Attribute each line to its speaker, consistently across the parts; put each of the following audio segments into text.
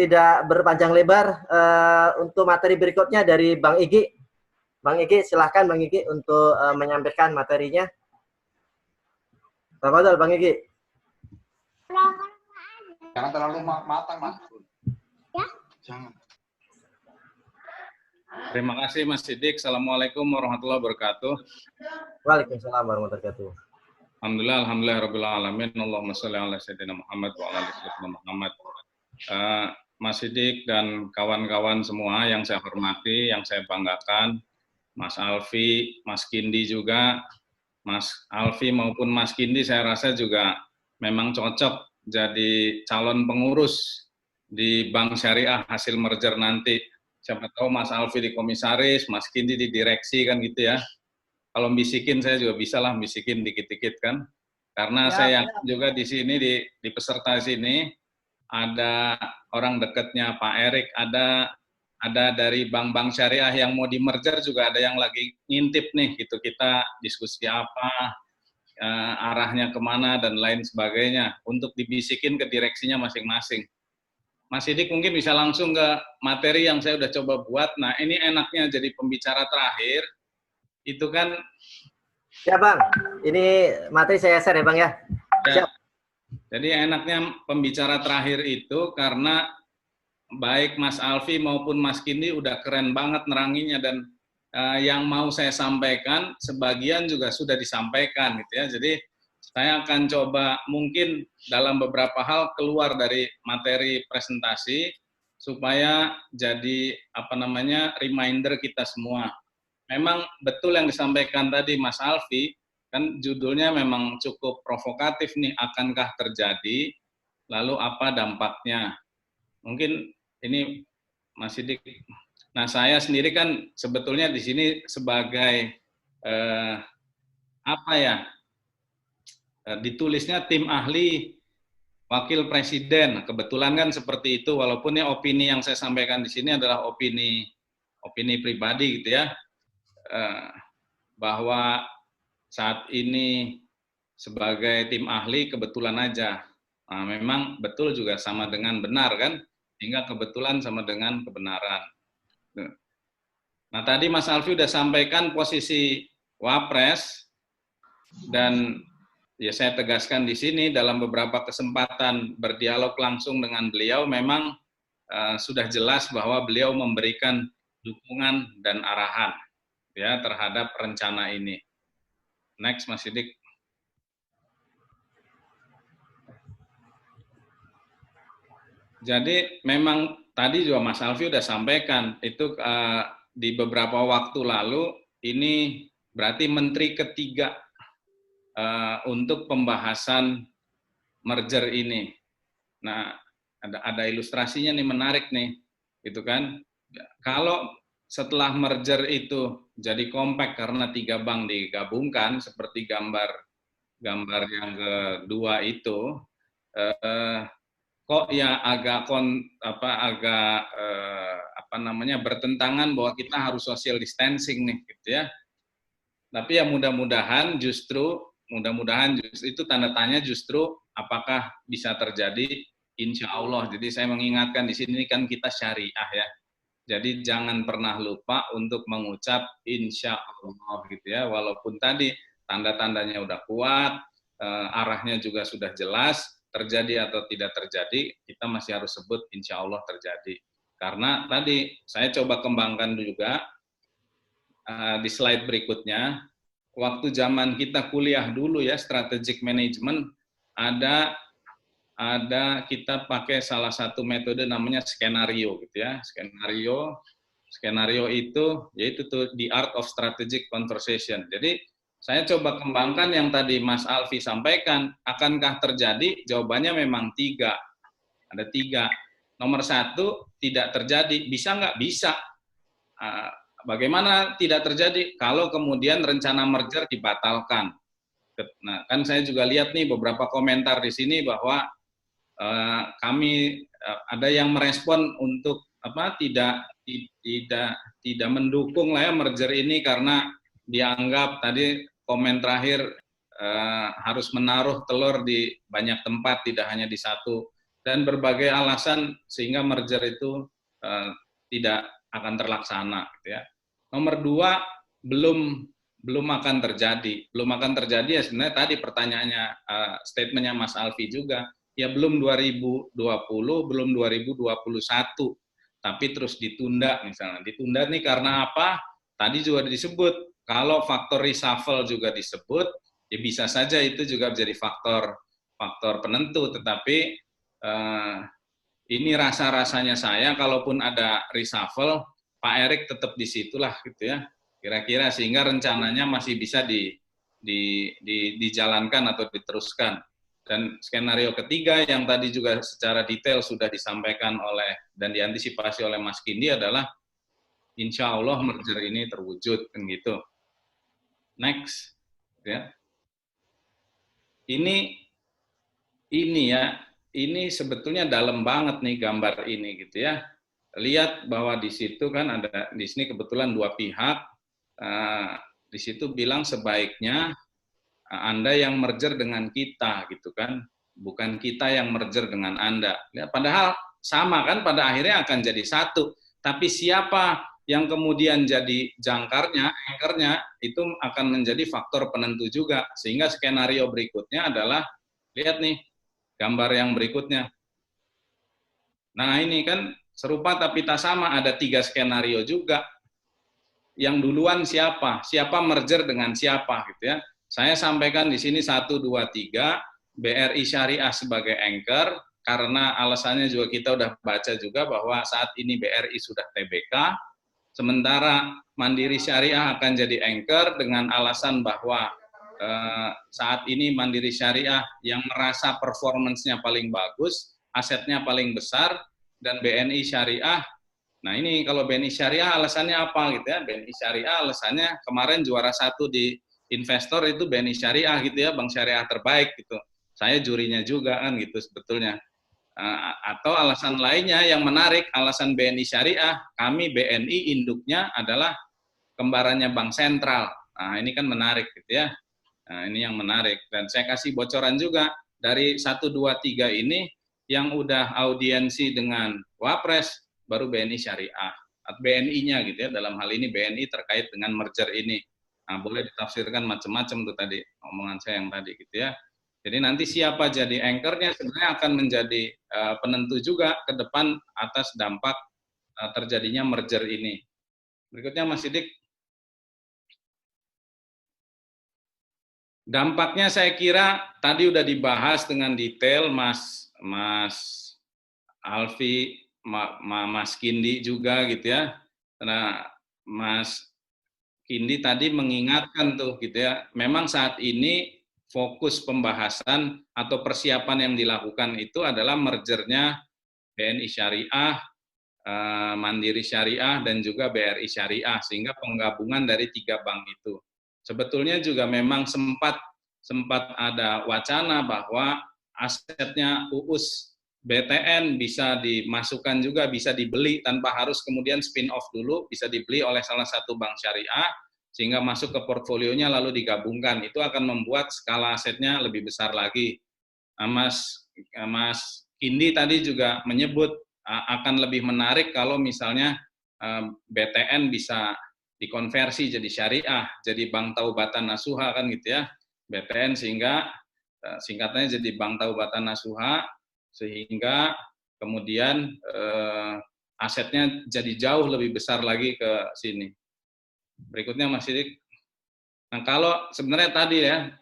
Speaker 1: tidak berpanjang lebar, untuk materi berikutnya dari Bang Igi. Bang Igi, silahkan Bang Igi untuk menyampaikan materinya. Tafadhol Bang Igi.
Speaker 2: Jangan terlalu matang, Mas.
Speaker 3: Ya.
Speaker 2: Jangan.
Speaker 4: Terima kasih Mas Sidik. Assalamualaikum warahmatullahi wabarakatuh.
Speaker 1: Waalaikumsalam warahmatullahi wabarakatuh.
Speaker 4: Alhamdulillah rabbil alamin. Allahumma shalli ala sayyidina Muhammad wa ala ali sayyidina Muhammad. Mas Sidik dan kawan-kawan semua yang saya hormati, yang saya banggakan, Mas Alfi, Mas Kindi juga, Mas Alfi maupun Mas Kindi saya rasa juga memang cocok jadi calon pengurus di Bank Syariah hasil merger nanti. Siapa tahu Mas Alfi di komisaris, Mas Kindi di direksi kan gitu ya. Kalau bisikin saya juga bisa lah bisikin dikit-dikit kan. Karena saya juga di sini di peserta sini ada orang dekatnya Pak Erik, ada dari bank-bank syariah yang mau di merger juga ada yang lagi ngintip nih gitu, kita diskusi apa, arahnya kemana dan lain sebagainya untuk dibisikin ke direksinya masing-masing. Mas Sidik mungkin bisa langsung ke materi yang saya udah coba buat. Nah ini enaknya jadi pembicara terakhir itu kan.
Speaker 1: Ya Bang, ini materi saya share ya Bang ya.
Speaker 4: Ya. Jadi enaknya pembicara terakhir itu karena baik Mas Alfi maupun Mas Kindi udah keren banget neranginya dan yang mau saya sampaikan sebagian juga sudah disampaikan gitu ya. Jadi saya akan coba mungkin dalam beberapa hal keluar dari materi presentasi supaya jadi reminder kita semua. Memang betul yang disampaikan tadi Mas Alfi, kan judulnya memang cukup provokatif nih, akankah terjadi, lalu apa dampaknya. Mungkin ini Mas Sidik. Nah, saya sendiri kan sebetulnya di sini sebagai ditulisnya tim ahli wakil presiden. Kebetulan kan seperti itu, walaupun ya opini yang saya sampaikan di sini adalah opini pribadi gitu ya. Bahwa saat ini sebagai tim ahli kebetulan aja. Nah, memang betul juga sama dengan benar kan, hingga kebetulan sama dengan kebenaran. Nah tadi Mas Alfi udah sampaikan posisi Wapres dan ya saya tegaskan di sini dalam beberapa kesempatan berdialog langsung dengan beliau memang sudah jelas bahwa beliau memberikan dukungan dan arahan ya terhadap rencana ini. Next Mas Sidik. Jadi memang tadi juga Mas Alfi udah sampaikan itu di beberapa waktu lalu ini berarti menteri ketiga untuk pembahasan merger ini. Nah ada ilustrasinya nih menarik nih, gitu kan? Kalau setelah merger itu jadi compact karena 3 bank digabungkan seperti gambar yang kedua itu, kok ya agak bertentangan bahwa kita harus social distancing nih, gitu ya. Tapi ya mudah-mudahan justru itu tanda tanya justru apakah bisa terjadi, insya Allah. Jadi saya mengingatkan di sini kan kita syariah ya. Jadi jangan pernah lupa untuk mengucap insya Allah gitu ya. Walaupun tadi tanda-tandanya udah kuat, arahnya juga sudah jelas, terjadi atau tidak terjadi, kita masih harus sebut insya Allah terjadi. Karena tadi saya coba kembangkan juga di slide berikutnya, waktu zaman kita kuliah dulu ya, strategic management, ada kita pakai salah satu metode namanya skenario gitu ya. Skenario itu yaitu the art of strategic conversation. Jadi saya coba kembangkan yang tadi Mas Alfi sampaikan, akankah terjadi? Jawabannya memang 3. Ada 3. Nomor 1, tidak terjadi. Bisa nggak? Bisa. Bagaimana tidak terjadi? Kalau kemudian rencana merger dibatalkan. Nah, kan saya juga lihat nih beberapa komentar di sini bahwa kami ada yang merespon untuk tidak mendukung lah ya merger ini karena dianggap tadi komen terakhir harus menaruh telur di banyak tempat, tidak hanya di satu dan berbagai alasan sehingga merger itu tidak akan terlaksana, gitu ya. Nomor 2, belum akan terjadi. Belum akan terjadi ya sebenarnya tadi pertanyaannya, statementnya Mas Alfi juga, ya belum 2020, belum 2021, tapi terus ditunda misalnya. Ditunda nih karena apa? Tadi juga disebut, kalau faktor reshuffle juga disebut, ya bisa saja itu juga menjadi faktor penentu, tetapi ini rasa-rasanya saya, kalaupun ada reshuffle, Pak Erik tetap di situlah gitu ya, kira-kira, sehingga rencananya masih bisa dijalankan atau diteruskan. Dan skenario ketiga yang tadi juga secara detail sudah disampaikan oleh dan diantisipasi oleh Mas Kindi adalah insya Allah merger ini terwujud, kan gitu. Next, ya. Ini ya, ini sebetulnya dalam banget nih gambar ini gitu ya. Lihat bahwa di situ kan ada, di sini kebetulan dua pihak, di situ bilang sebaiknya Anda yang merger dengan kita gitu kan, bukan kita yang merger dengan Anda. Ya, padahal sama kan, pada akhirnya akan jadi satu. Tapi siapa yang kemudian jadi jangkarnya, anchornya, itu akan menjadi faktor penentu juga. Sehingga skenario berikutnya adalah, lihat nih, gambar yang berikutnya. Nah ini kan serupa tapi tak sama, ada 3 skenario juga. Yang duluan siapa? Siapa merger dengan siapa gitu ya. Saya sampaikan di sini 1, 2, 3, BRI Syariah sebagai anchor, karena alasannya juga kita udah baca juga bahwa saat ini BRI sudah TBK, sementara Mandiri Syariah akan jadi anchor dengan alasan bahwa saat ini Mandiri Syariah yang merasa performance-nya paling bagus, asetnya paling besar, dan BNI Syariah. Nah ini kalau BNI Syariah alasannya apa gitu ya? BNI Syariah alasannya kemarin juara 1 di investor itu BNI Syariah gitu ya, bank syariah terbaik gitu. Saya jurinya juga kan gitu sebetulnya. Atau alasan lainnya yang menarik, alasan BNI Syariah, kami BNI induknya adalah kembarannya Bank Sentral. Nah ini kan menarik gitu ya. Nah ini yang menarik, dan saya kasih bocoran juga dari 1, 2, 3 ini yang udah audiensi dengan Wapres baru BNI Syariah, atau BNI-nya gitu ya, dalam hal ini BNI terkait dengan merger ini. Nah, boleh ditafsirkan macam-macam tuh tadi, omongan saya yang tadi gitu ya. Jadi nanti siapa jadi anchor-nya sebenarnya akan menjadi penentu juga ke depan atas dampak terjadinya merger ini. Berikutnya Mas Sidik. Dampaknya saya kira tadi udah dibahas dengan detail Mas Alfi, Mas Kindi juga gitu ya. Karena Mas Kindi tadi mengingatkan tuh gitu ya. Memang saat ini fokus pembahasan atau persiapan yang dilakukan itu adalah mergernya BNI Syariah, Mandiri Syariah, dan juga BRI Syariah, sehingga penggabungan dari 3 bank itu. Sebetulnya juga memang sempat ada wacana bahwa asetnya UUS BTN bisa dimasukkan juga, bisa dibeli tanpa harus kemudian spin off dulu, bisa dibeli oleh salah satu bank syariah, sehingga masuk ke portfolionya lalu digabungkan. Itu akan membuat skala asetnya lebih besar lagi. Mas Kindi tadi juga menyebut akan lebih menarik kalau misalnya BTN bisa dikonversi jadi syariah, jadi Bank Taubatan Nasuha kan gitu ya, BTN, sehingga singkatannya jadi Bank Taubatan Nasuha, sehingga kemudian asetnya jadi jauh lebih besar lagi ke sini. Berikutnya Mas Sidik. Nah kalau sebenarnya tadi ya,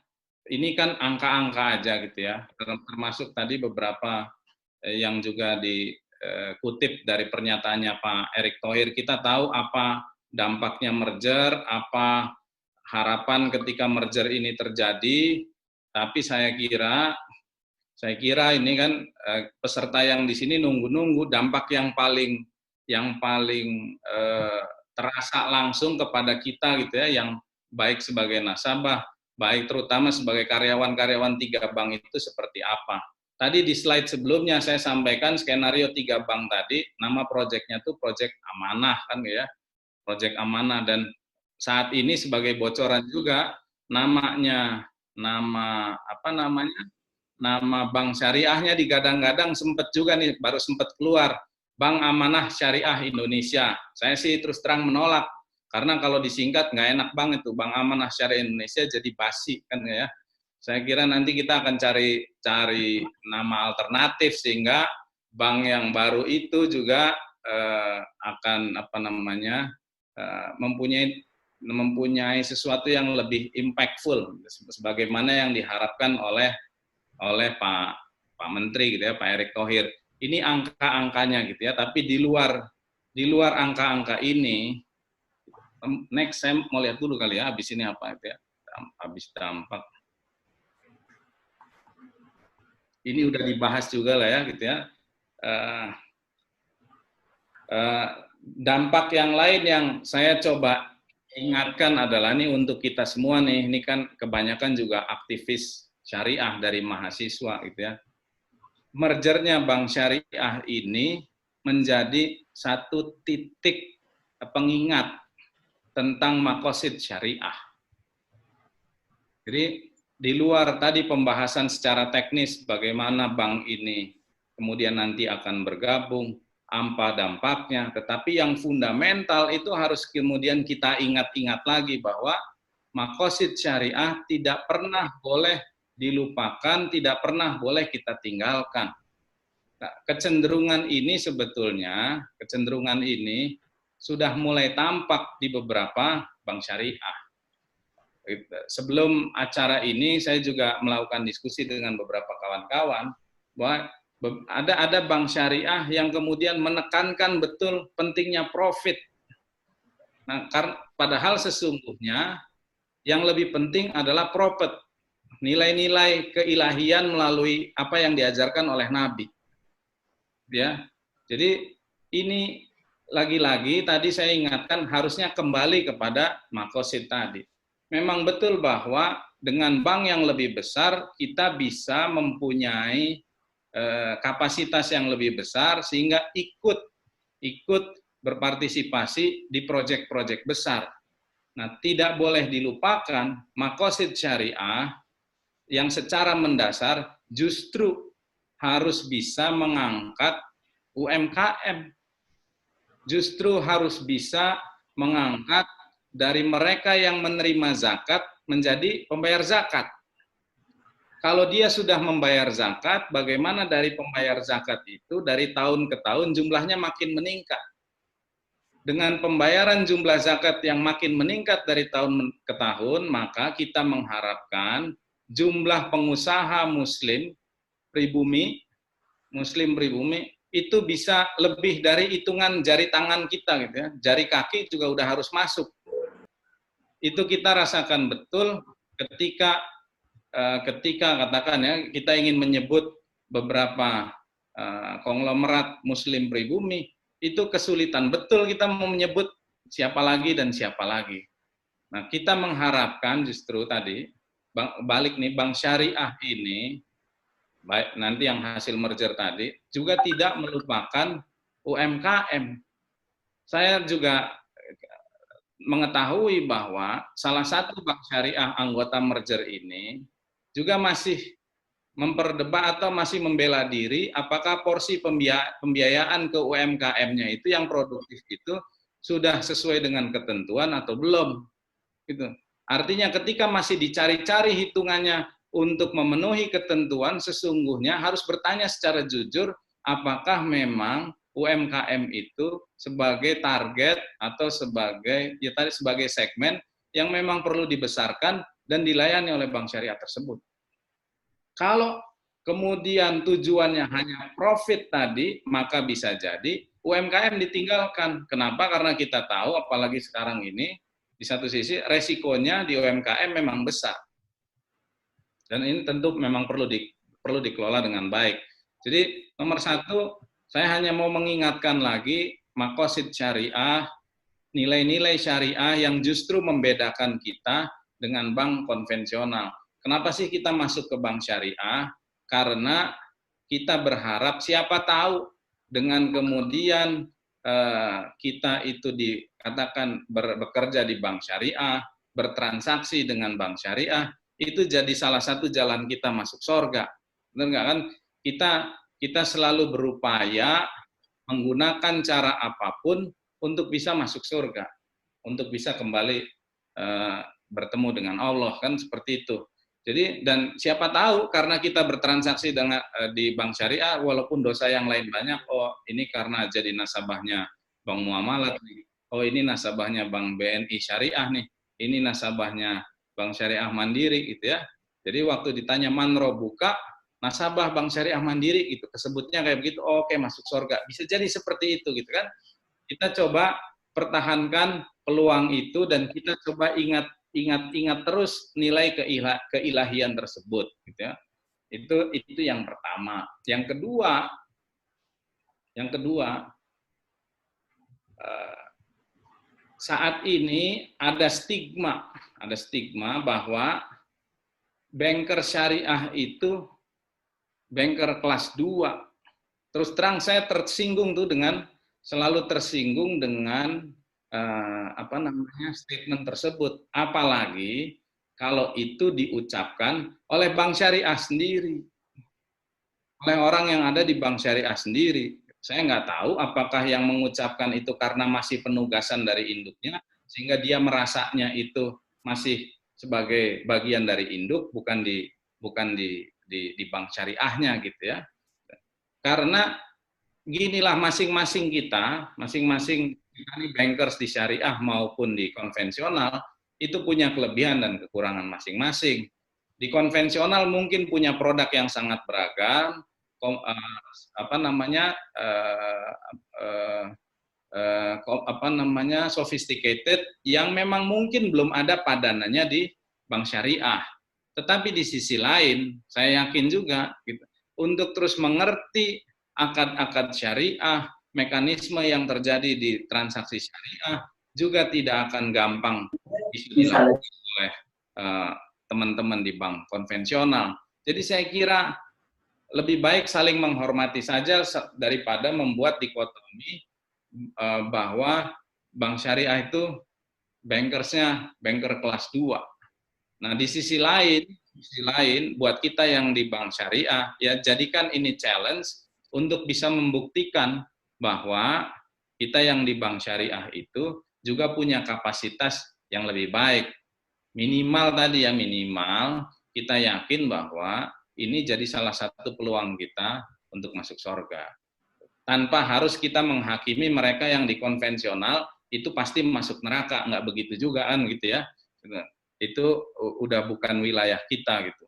Speaker 4: ini kan angka-angka aja gitu ya, termasuk tadi beberapa yang juga dikutip dari pernyataannya Pak Erick Thohir. Kita tahu apa dampaknya merger, apa harapan ketika merger ini terjadi, tapi saya kira ini kan peserta yang di sini nunggu-nunggu dampak yang paling terasa langsung kepada kita gitu ya, yang baik sebagai nasabah, baik terutama sebagai karyawan-karyawan 3 bank itu seperti apa. Tadi di slide sebelumnya saya sampaikan skenario 3 bank tadi, nama proyeknya tuh proyek amanah kan ya, proyek amanah, dan saat ini sebagai bocoran juga nama nama bank syariahnya digadang-gadang, sempat juga nih, baru sempat keluar, Bank Amanah Syariah Indonesia. Saya sih terus terang menolak, karena kalau disingkat nggak enak banget tuh, Bank Amanah Syariah Indonesia jadi basi kan ya. Saya kira nanti kita akan cari nama alternatif sehingga bank yang baru itu juga akan mempunyai sesuatu yang lebih impactful sebagaimana yang diharapkan oleh Pak Menteri gitu ya, Pak Erick Thohir. Ini angka-angkanya gitu ya, tapi di luar angka-angka ini, next saya mau lihat dulu kali ya, habis ini apa itu ya, habis dampak. Ini udah dibahas juga lah ya gitu ya. Dampak yang lain yang saya coba ingatkan adalah ini untuk kita semua nih, ini kan kebanyakan juga aktivis syariah dari mahasiswa gitu ya. Mergernya Bank Syariah ini menjadi satu titik pengingat tentang makosid syariah. Jadi di luar tadi pembahasan secara teknis bagaimana bank ini kemudian nanti akan bergabung, apa dampaknya, tetapi yang fundamental itu harus kemudian kita ingat-ingat lagi bahwa makosid syariah tidak pernah boleh dilupakan, tidak pernah boleh kita tinggalkan. Nah, kecenderungan ini sebetulnya, sudah mulai tampak di beberapa bank syariah. Sebelum acara ini saya juga melakukan diskusi dengan beberapa kawan-kawan bahwa ada bank syariah yang kemudian menekankan betul pentingnya profit. Nah, padahal sesungguhnya yang lebih penting adalah profit, nilai-nilai keilahian melalui apa yang diajarkan oleh Nabi. Ya, jadi ini lagi-lagi tadi saya ingatkan harusnya kembali kepada makosid tadi. Memang betul bahwa dengan bank yang lebih besar kita bisa mempunyai kapasitas yang lebih besar sehingga ikut berpartisipasi di proyek-proyek besar. Nah, tidak boleh dilupakan makosid syariah yang secara mendasar justru harus bisa mengangkat UMKM, justru harus bisa mengangkat dari mereka yang menerima zakat menjadi pembayar zakat. Kalau dia sudah membayar zakat, bagaimana dari pembayar zakat itu dari tahun ke tahun jumlahnya makin meningkat. Dengan pembayaran jumlah zakat yang makin meningkat dari tahun ke tahun, maka kita mengharapkan jumlah pengusaha muslim pribumi itu bisa lebih dari hitungan jari tangan kita gitu ya. Jari kaki juga udah harus masuk. Itu kita rasakan betul ketika katakan ya kita ingin menyebut beberapa konglomerat muslim pribumi, itu kesulitan betul kita mau menyebut siapa lagi dan siapa lagi. Nah, kita mengharapkan justru tadi balik nih bank syariah ini baik nanti yang hasil merger tadi juga tidak melupakan UMKM. Saya juga mengetahui bahwa salah satu bank syariah anggota merger ini juga masih memperdebat atau masih membela diri apakah porsi pembiayaan ke UMKM-nya itu yang produktif itu sudah sesuai dengan ketentuan atau belum. Gitu. Artinya ketika masih dicari-cari hitungannya untuk memenuhi ketentuan, sesungguhnya harus bertanya secara jujur apakah memang UMKM itu sebagai target atau sebagai segmen yang memang perlu dibesarkan dan dilayani oleh bank syariah tersebut. Kalau kemudian tujuannya hanya profit tadi, maka bisa jadi UMKM ditinggalkan. Kenapa? Karena kita tahu, apalagi sekarang ini, di satu sisi resikonya di UMKM memang besar. Dan ini tentu memang perlu dikelola dengan baik. Jadi nomor satu, saya hanya mau mengingatkan lagi makosid syariah, nilai-nilai syariah yang justru membedakan kita dengan bank konvensional. Kenapa sih kita masuk ke bank syariah? Karena kita berharap siapa tahu dengan kemudian kita itu dikatakan bekerja di bank syariah, bertransaksi dengan bank syariah, itu jadi salah satu jalan kita masuk surga. Benar nggak kan? Kita selalu berupaya menggunakan cara apapun untuk bisa masuk surga, untuk bisa kembali bertemu dengan Allah, kan seperti itu. Jadi, dan siapa tahu karena kita bertransaksi dengan di bank syariah, walaupun dosa yang lain banyak, oh ini karena jadi nasabahnya Bank Muamalat nih, oh ini nasabahnya Bank BNI Syariah nih, ini nasabahnya Bank Syariah Mandiri gitu ya. Jadi waktu ditanya man robuka, nasabah Bank Syariah Mandiri itu kesebutnya kayak begitu, oh, oke masuk surga. Bisa jadi seperti itu gitu kan. Kita coba pertahankan peluang itu dan kita coba ingat terus nilai keilahian tersebut gitu ya. Itu yang pertama. Yang kedua saat ini ada stigma bahwa banker syariah itu banker kelas 2. Terus terang saya selalu tersinggung dengan statement tersebut. Apalagi kalau itu diucapkan oleh bank syariah sendiri, oleh orang yang ada di bank syariah sendiri. Saya nggak tahu apakah yang mengucapkan itu karena masih penugasan dari induknya, sehingga dia merasanya itu masih sebagai bagian dari induk, bukan di bank syariahnya gitu ya. Karena ginilah masing-masing kita nih bankers di syariah maupun di konvensional itu punya kelebihan dan kekurangan masing-masing. Di konvensional mungkin punya produk yang sangat beragam, sophisticated yang memang mungkin belum ada padanannya di bank syariah. Tetapi di sisi lain, saya yakin juga gitu, untuk terus mengerti akad-akad syariah, mekanisme yang terjadi di transaksi syariah juga tidak akan gampang dilakukan oleh teman-teman di bank konvensional. Jadi saya kira lebih baik saling menghormati saja daripada membuat dikotomi bahwa bank syariah itu bankersnya banker kelas 2. Nah, di sisi lain buat kita yang di bank syariah, ya jadikan ini challenge untuk bisa membuktikan bahwa kita yang di bank syariah itu juga punya kapasitas yang lebih baik. Minimal kita yakin bahwa ini jadi salah satu peluang kita untuk masuk surga. Tanpa harus kita menghakimi mereka yang di konvensional itu pasti masuk neraka, nggak begitu juga kan gitu ya. Itu udah bukan wilayah kita gitu.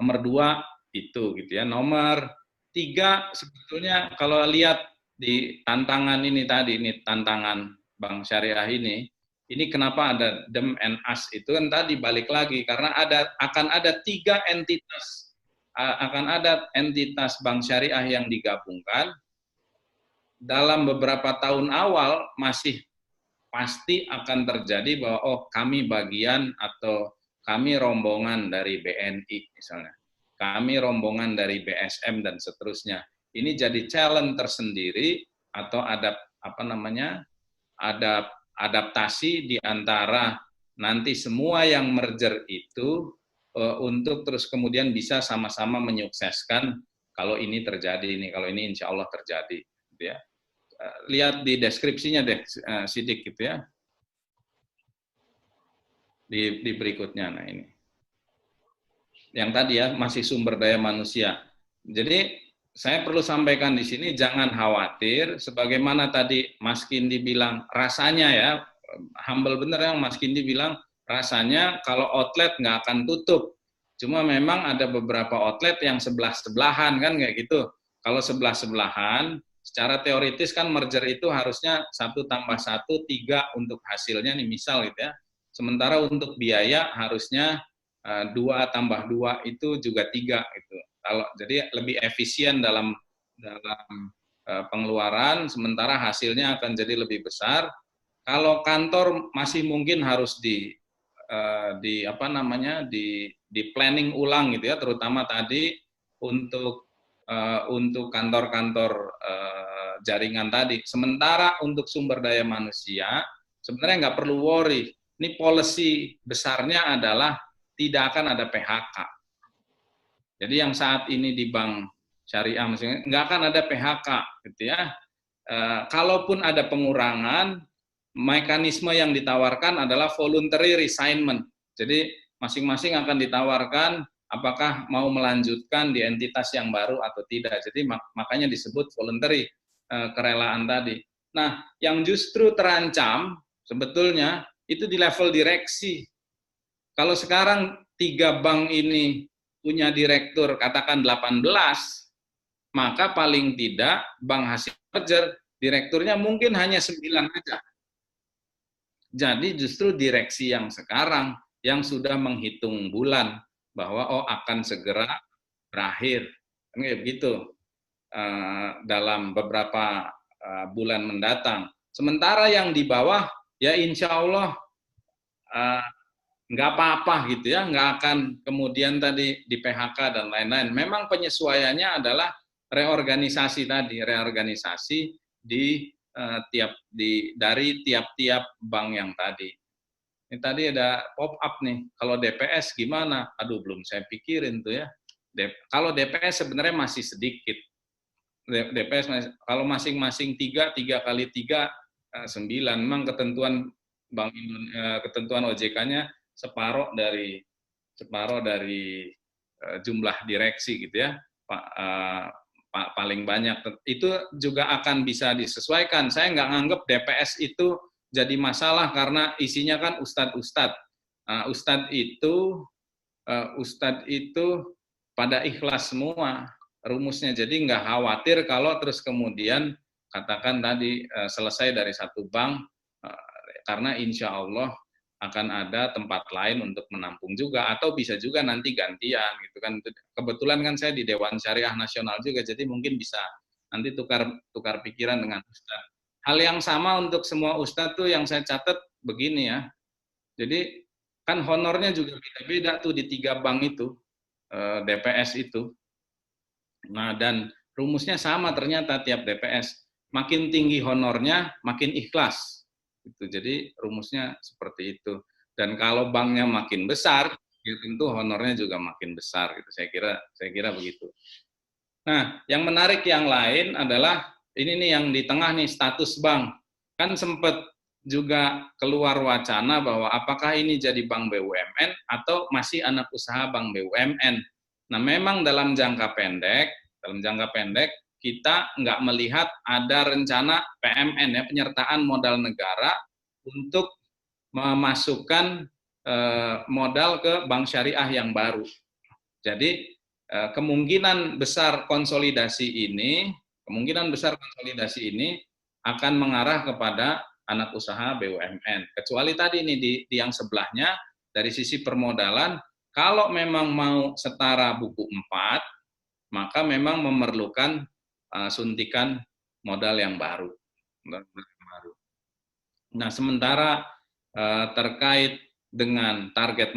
Speaker 4: Nomor 2 itu gitu ya. Nomor 3 sebetulnya kalau lihat di tantangan ini tadi, ini tantangan bank syariah ini kenapa ada dem and as itu kan tadi balik lagi karena akan ada 3 entitas. Akan ada entitas bank syariah yang digabungkan. Dalam beberapa tahun awal masih pasti akan terjadi bahwa oh kami bagian atau kami rombongan dari BNI misalnya. Kami rombongan dari BSM dan seterusnya. Ini jadi challenge tersendiri atau adaptasi di antara nanti semua yang merger itu untuk terus kemudian bisa sama-sama menyukseskan kalau ini terjadi kalau ini insya Allah terjadi gitu ya. Lihat di deskripsinya deh Sidik gitu ya. Di berikutnya nah ini. Yang tadi ya masih sumber daya manusia. Jadi saya perlu sampaikan di sini jangan khawatir sebagaimana tadi Mas Kindi bilang rasanya ya humble bener yang Mas Kindi bilang rasanya kalau outlet nggak akan tutup. Cuma memang ada beberapa outlet yang sebelah-sebelahan kan kayak gitu. Kalau sebelah-sebelahan, secara teoritis kan merger itu harusnya 1 + 1 3 untuk hasilnya nih misal gitu ya. Sementara untuk biaya harusnya 2 + 2 itu juga 3 gitu. Jadi lebih efisien dalam pengeluaran, sementara hasilnya akan jadi lebih besar. Kalau kantor masih mungkin harus di planning ulang gitu ya, terutama tadi untuk kantor-kantor jaringan tadi. Sementara untuk sumber daya manusia sebenarnya nggak perlu worry. Ini policy besarnya adalah tidak akan ada PHK. Jadi yang saat ini di bank syariah misalnya nggak akan ada PHK gitu ya. Kalaupun ada pengurangan, mekanisme yang ditawarkan adalah voluntary resignment. Jadi masing-masing akan ditawarkan apakah mau melanjutkan di entitas yang baru atau tidak. Jadi makanya disebut voluntary kerelaan tadi. Nah, yang justru terancam sebetulnya itu di level direksi. Kalau sekarang 3 bank ini punya direktur katakan 18, maka paling tidak bank hasil merger direkturnya mungkin hanya 9 aja. Jadi justru direksi yang sekarang yang sudah menghitung bulan bahwa akan segera berakhir. Kan kayak begitu dalam beberapa bulan mendatang. Sementara yang di bawah ya insya Allah nggak apa-apa gitu ya, nggak akan kemudian tadi di PHK dan lain-lain. Memang penyesuaiannya adalah reorganisasi tadi, reorganisasi dari tiap-tiap bank yang tadi. Ini tadi ada pop up nih, kalau DPS gimana? Aduh belum saya pikirin tuh ya. Kalau DPS sebenarnya masih sedikit. DPS kalau masing-masing 3 kali 3 9. Memang ketentuan ketentuan OJK-nya separuh dari jumlah direksi gitu ya, Pak. Paling banyak itu juga akan bisa disesuaikan. Saya nggak nganggap DPS itu jadi masalah karena isinya kan ustadz-ustadz. Ustadz itu pada ikhlas semua rumusnya. Jadi nggak khawatir kalau terus kemudian katakan tadi selesai dari satu bank karena insya Allah akan ada tempat lain untuk menampung juga atau bisa juga nanti gantian gitu kan. Kebetulan kan saya di Dewan Syariah Nasional juga, jadi mungkin bisa nanti tukar pikiran dengan Ustadz. Hal yang sama untuk semua Ustadz tuh yang saya catat begini ya. Jadi kan honornya juga beda-beda tuh di 3 bank itu, DPS itu. Nah, dan rumusnya sama ternyata tiap DPS. Makin tinggi honornya, makin ikhlas. Jadi rumusnya seperti itu. Dan kalau banknya makin besar, ya tentu honornya juga makin besar. Gitu. Saya kira begitu. Nah, yang menarik yang lain adalah ini nih yang di tengah nih status bank. Kan sempat juga keluar wacana bahwa apakah ini jadi bank BUMN atau masih anak usaha bank BUMN. Nah, memang dalam jangka pendek kita nggak melihat ada rencana PMN ya, penyertaan modal negara untuk memasukkan modal ke bank syariah yang baru. Jadi kemungkinan besar konsolidasi ini akan mengarah kepada anak usaha BUMN. Kecuali tadi ini di yang sebelahnya dari sisi permodalan, kalau memang mau setara buku 4, maka memang memerlukan suntikan modal yang baru. Nah, sementara terkait dengan target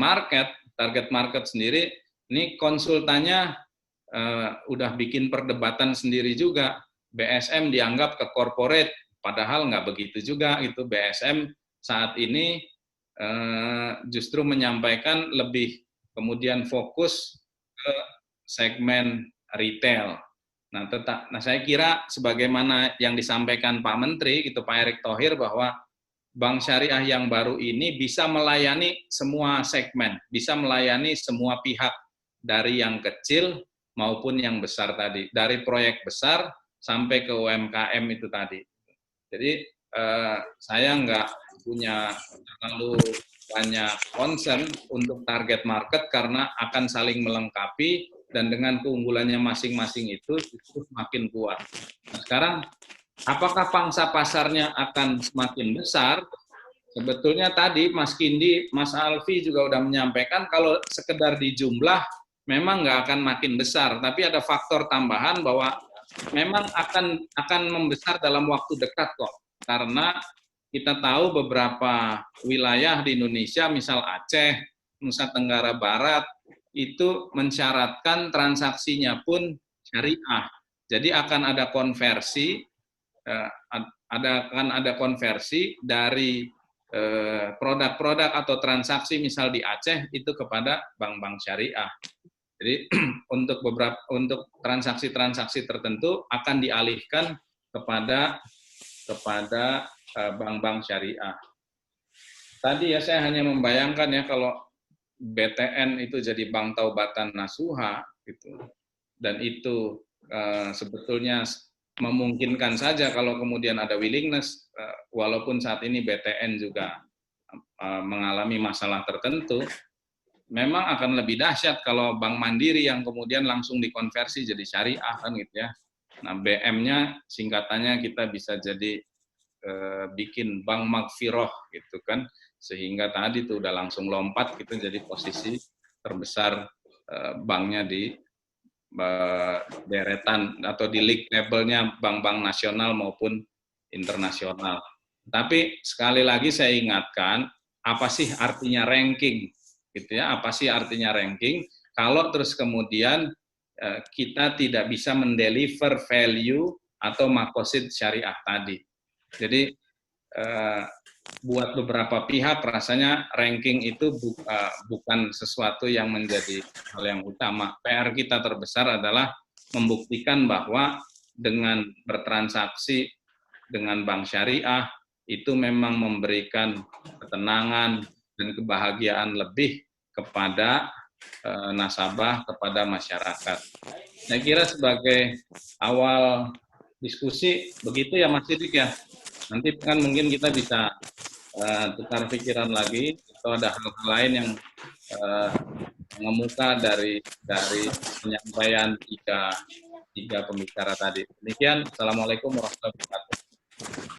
Speaker 4: market sendiri, ini konsultannya udah bikin perdebatan sendiri juga. BSM dianggap ke corporate, padahal nggak begitu juga. Itu BSM saat ini justru menyampaikan lebih kemudian fokus ke segmen retail. Nah, saya kira sebagaimana yang disampaikan Pak Menteri, gitu Pak Erick Thohir, bahwa bank syariah yang baru ini bisa melayani semua segmen, bisa melayani semua pihak, dari yang kecil maupun yang besar tadi, dari proyek besar sampai ke UMKM itu tadi. Jadi saya nggak punya terlalu banyak concern untuk target market karena akan saling melengkapi dan dengan keunggulannya masing-masing itu semakin kuat. Nah, sekarang apakah pangsa pasarnya akan semakin besar? Sebetulnya tadi Mas Kindi, Mas Alfi juga udah menyampaikan kalau sekedar di jumlah memang nggak akan makin besar, tapi ada faktor tambahan bahwa memang akan membesar dalam waktu dekat kok. Karena kita tahu beberapa wilayah di Indonesia, misal Aceh, Nusa Tenggara Barat, itu mensyaratkan transaksinya pun syariah. Jadi akan ada konversi, dari produk-produk atau transaksi misal di Aceh itu kepada bank-bank syariah. Jadi untuk transaksi-transaksi tertentu akan dialihkan kepada bank-bank syariah. Tadi ya saya hanya membayangkan ya kalau BTN itu jadi bank taubatan nasuha gitu. Dan itu sebetulnya memungkinkan saja kalau kemudian ada willingness, walaupun saat ini BTN juga mengalami masalah tertentu, memang akan lebih dahsyat kalau Bank Mandiri yang kemudian langsung dikonversi jadi syariah kan gitu ya. Nah, BM-nya singkatannya kita bisa jadi bikin Bank Magfiroh gitu kan, sehingga tadi tuh udah langsung lompat gitu jadi posisi terbesar banknya di deretan atau di league levelnya bank-bank nasional maupun internasional. Tapi sekali lagi saya ingatkan, apa sih artinya ranking? Gitu ya, apa sih artinya ranking? Kalau terus kemudian kita tidak bisa mendeliver value atau makosid syariah tadi. Jadi buat beberapa pihak rasanya ranking itu bukan sesuatu yang menjadi hal yang utama. PR kita terbesar adalah membuktikan bahwa dengan bertransaksi dengan bank syariah itu memang memberikan ketenangan dan kebahagiaan lebih kepada nasabah, kepada masyarakat. Saya kira sebagai awal diskusi begitu ya Mas Sidik ya. Nanti kan mungkin kita bisa tukar pikiran lagi atau ada hal-hal lain yang mengemuka dari penyampaian tiga pembicara tadi. Demikian, Assalamualaikum warahmatullahi wabarakatuh.